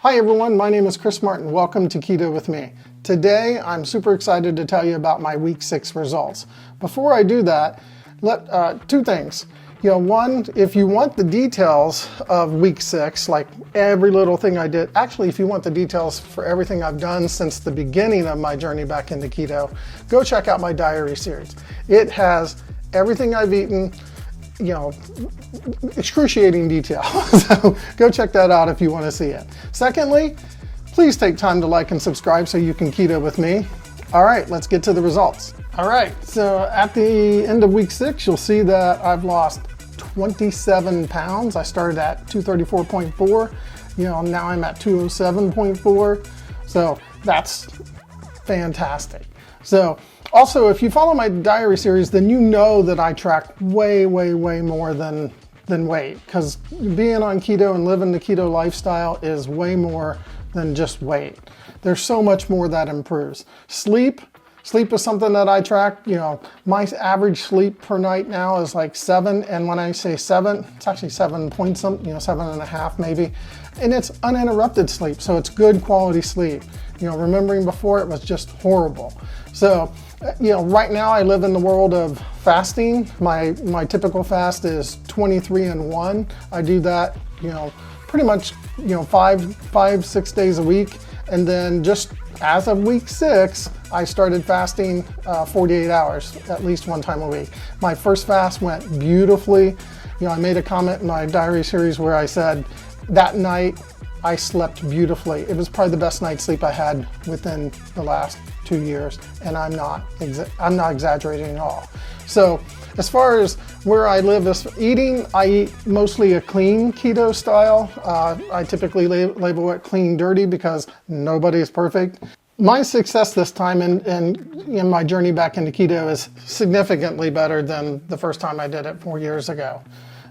Hi everyone, my name is Chris Martin. Welcome to Keto with me. Today I'm super excited to tell you about my week 6 results. Before I do that, two things. One, if you want the details of week 6, like every little thing I did, actually if you want the details for everything I've done since the beginning of my journey back into keto, go check out my diary series. It has everything I've eaten, excruciating detail. So go check that out if you want to see it. Secondly, please take time to like and subscribe so you can keto with me. All right, let's get to the results. All right, so at the end of week 6, you'll see that I've lost 27 pounds. I started at 234.4. Now I'm at 207.4. So that's fantastic. So also, if you follow my diary series, then you know that I track way more than weight, because being on keto and living the keto lifestyle is way more than just weight. There's so much more that improves. Sleep is something that I track. My average sleep per night now is like 7, and when I say 7, it's actually 7 point something, 7.5 maybe, and it's uninterrupted sleep, so it's good quality sleep. Remembering before it was just horrible. So, right now I live in the world of fasting. My typical fast is 23-1. I do that, pretty much, 6 days a week. And then just as of week 6, I started fasting 48 hours, at least one time a week. My first fast went beautifully. I made a comment in my diary series where I said that night I slept beautifully. It was probably the best night's sleep I had within the last 2 years, and I'm not exaggerating at all. So as far as where I live is eating, I eat mostly a clean keto style. I typically label it clean dirty because nobody is perfect. My success this time in my journey back into keto is significantly better than the first time I did it 4 years ago.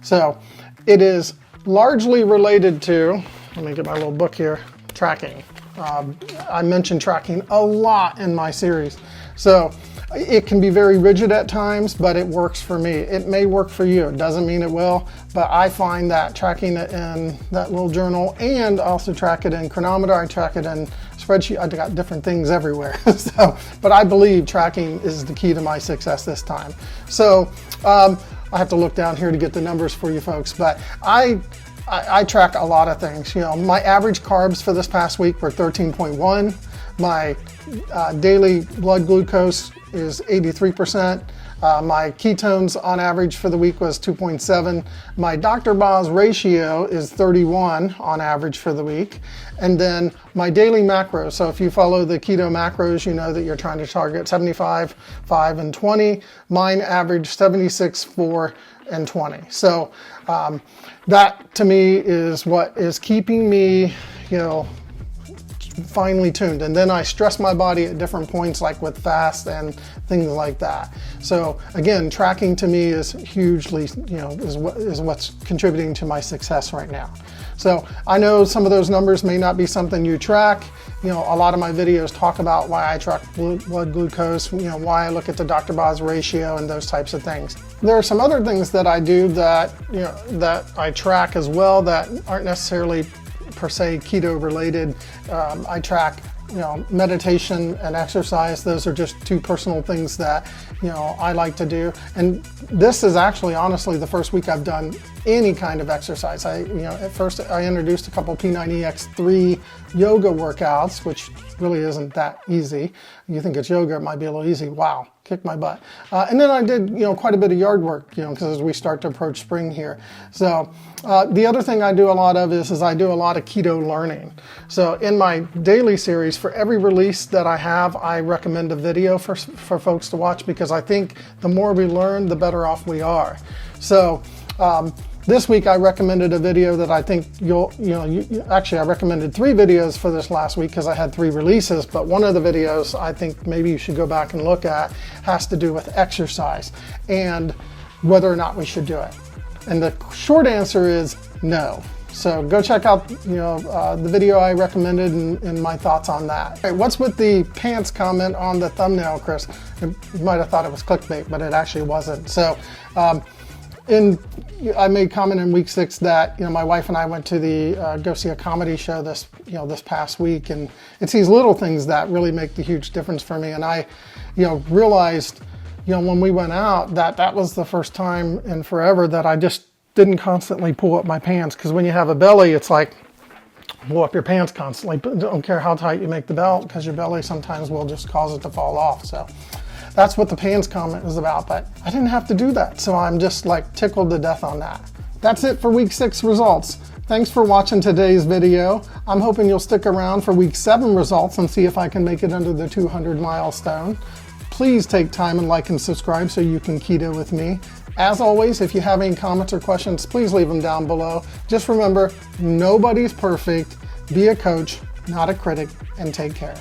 So it is largely related to, let me get my little book here, tracking. I mentioned tracking a lot in my series. So it can be very rigid at times, but it works for me. It may work for you. It doesn't mean it will, but I find that tracking it in that little journal, and also track it in chronometer, I track it in spreadsheet. I got different things everywhere. But I believe tracking is the key to my success this time. So I have to look down here to get the numbers for you folks, but I track a lot of things. My average carbs for this past week were 13.1. My daily blood glucose is 83%. My ketones on average for the week was 2.7. My Dr. Boz ratio is 31 on average for the week. And then my daily macros. So if you follow the keto macros, you know that you're trying to target 75, 5, and 20. Mine average 76, 4, and 20. So that to me is what is keeping me, finely tuned. And then I stress my body at different points, like with fast and things like that. So again, tracking to me is hugely, is what's contributing to my success right now. So I know some of those numbers may not be something you track. A lot of my videos talk about why I track blood glucose, why I look at the Dr. Boz ratio and those types of things. There are some other things that I do that, that I track as well that aren't necessarily per se keto related. I track meditation and exercise. Those are just two personal things that I like to do, and this is actually honestly the first week I've done any kind of exercise. At first I introduced a couple P90X3 yoga workouts, which really isn't that easy. You think it's yoga, it might be a little easy. Wow, kick my butt. And then I did quite a bit of yard work, because as we start to approach spring here. So the other thing I do a lot of is I do a lot of keto learning. So in my daily series, for every release that I have, I recommend a video for folks to watch, because I think the more we learn, the better off we are. So this week I recommended a video that I think actually I recommended 3 videos for this last week because I had 3 releases, but one of the videos I think maybe you should go back and look at has to do with exercise and whether or not we should do it. And the short answer is no. So go check out the video I recommended and my thoughts on that. Hey, what's with the pants comment on the thumbnail, Chris? You might have thought it was clickbait, but it actually wasn't. So I made comment in week 6 that, my wife and I went to the go see a comedy show this past week, and it's these little things that really make the huge difference for me. And I, realized, when we went out, that was the first time in forever that I just didn't constantly pull up my pants. Because when you have a belly, it's like pull up your pants constantly. But don't care how tight you make the belt, because your belly sometimes will just cause it to fall off. So that's what the pants comment is about, but I didn't have to do that. So I'm just like tickled to death on that. That's it for week 6 results. Thanks for watching today's video. I'm hoping you'll stick around for week 7 results and see if I can make it under the 200 milestone. Please take time and like and subscribe so you can keto with me. As always, if you have any comments or questions, please leave them down below. Just remember, nobody's perfect. Be a coach, not a critic, and take care.